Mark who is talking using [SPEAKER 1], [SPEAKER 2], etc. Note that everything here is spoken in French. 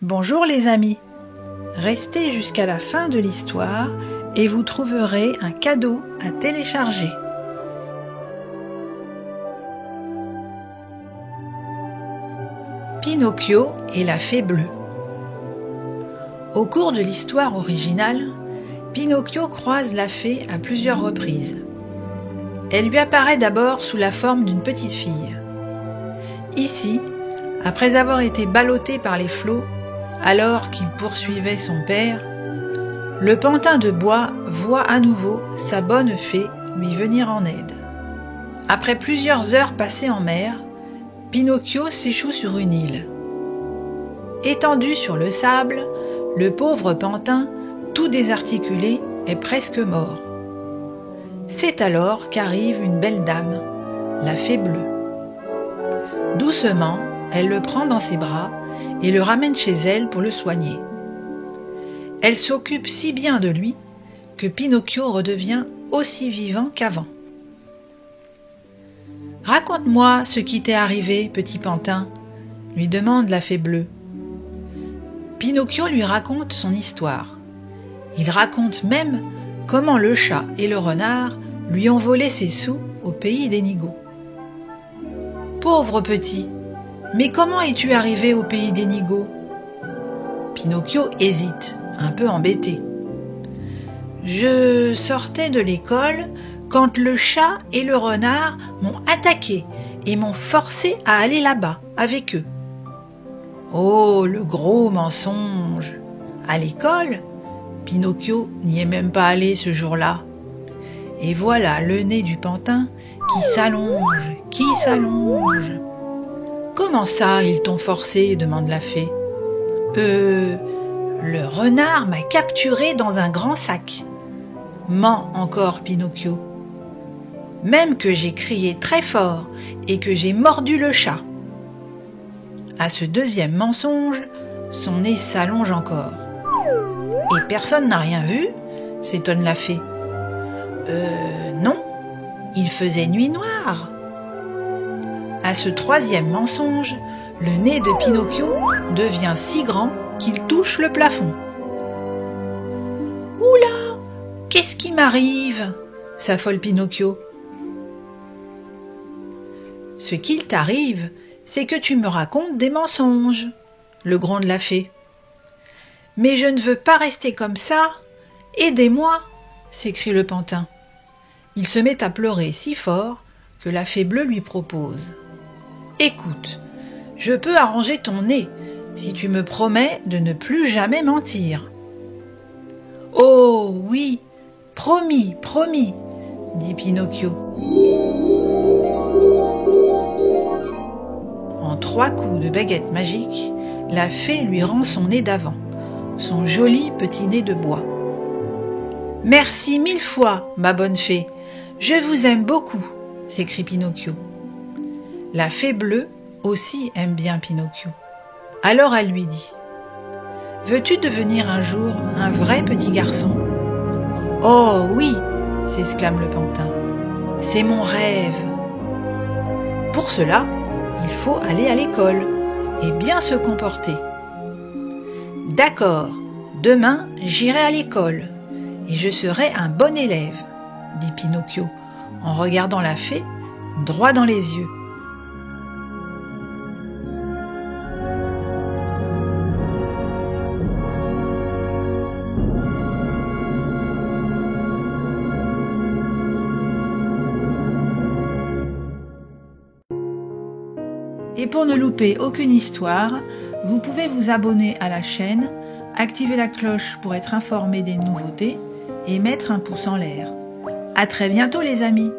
[SPEAKER 1] Bonjour les amis, restez jusqu'à la fin de l'histoire et vous trouverez un cadeau à télécharger. Pinocchio et la fée bleue. Au cours de l'histoire originale, Pinocchio croise la fée à plusieurs reprises. Elle lui apparaît d'abord sous la forme d'une petite fille. Ici, après avoir été ballotté par les flots, alors qu'il poursuivait son père, le pantin de bois voit à nouveau sa bonne fée lui venir en aide. Après plusieurs heures passées en mer, Pinocchio s'échoue sur une île. Étendu sur le sable, le pauvre pantin, tout désarticulé, est presque mort. C'est alors qu'arrive une belle dame, la fée bleue. Doucement, elle le prend dans ses bras et le ramène chez elle pour le soigner. Elle s'occupe si bien de lui que Pinocchio redevient aussi vivant qu'avant. « Raconte-moi ce qui t'est arrivé, petit pantin » lui demande la fée bleue. Pinocchio lui raconte son histoire. Il raconte même comment le chat et le renard lui ont volé ses sous au pays d'Enigo. « Pauvre petit, mais comment es-tu arrivé au pays d'Enigo » Pinocchio hésite, un peu embêté. « Je sortais de l'école quand le chat et le renard m'ont attaqué et m'ont forcé à aller là-bas avec eux. » Oh, le gros mensonge! À l'école, Pinocchio n'y est même pas allé ce jour-là. Et voilà le nez du pantin qui s'allonge. « Comment ça, ils t'ont forcé ?» demande la fée. « Le renard m'a capturé dans un grand sac. » Ment encore Pinocchio. « Même que j'ai crié très fort et que j'ai mordu le chat. » À ce deuxième mensonge, son nez s'allonge encore. « Et personne n'a rien vu ?» s'étonne la fée. « Non, il faisait nuit noire. » À ce troisième mensonge, le nez de Pinocchio devient si grand qu'il touche le plafond. « Oula, qu'est-ce qui m'arrive ?» s'affole Pinocchio. « Ce qu'il t'arrive, c'est que tu me racontes des mensonges, » le gronde la fée. « Mais je ne veux pas rester comme ça. Aidez-moi » s'écrie le pantin. Il se met à pleurer si fort que la fée bleue lui propose. « Écoute, je peux arranger ton nez si tu me promets de ne plus jamais mentir. »« Oh oui, promis, promis » dit Pinocchio. En 3 coups de baguette magique, la fée lui rend son nez d'avant, son joli petit nez de bois. « Merci 1000 fois, ma bonne fée, je vous aime beaucoup » s'écrie Pinocchio. La fée bleue aussi aime bien Pinocchio. Alors elle lui dit « Veux-tu devenir un jour un vrai petit garçon ?»« Oh oui !» s'exclame le pantin. « C'est mon rêve. » Pour cela, il faut aller à l'école et bien se comporter. « D'accord, demain j'irai à l'école et je serai un bon élève, » dit Pinocchio en regardant la fée droit dans les yeux. Et pour ne louper aucune histoire, vous pouvez vous abonner à la chaîne, activer la cloche pour être informé des nouveautés et mettre un pouce en l'air. À très bientôt les amis!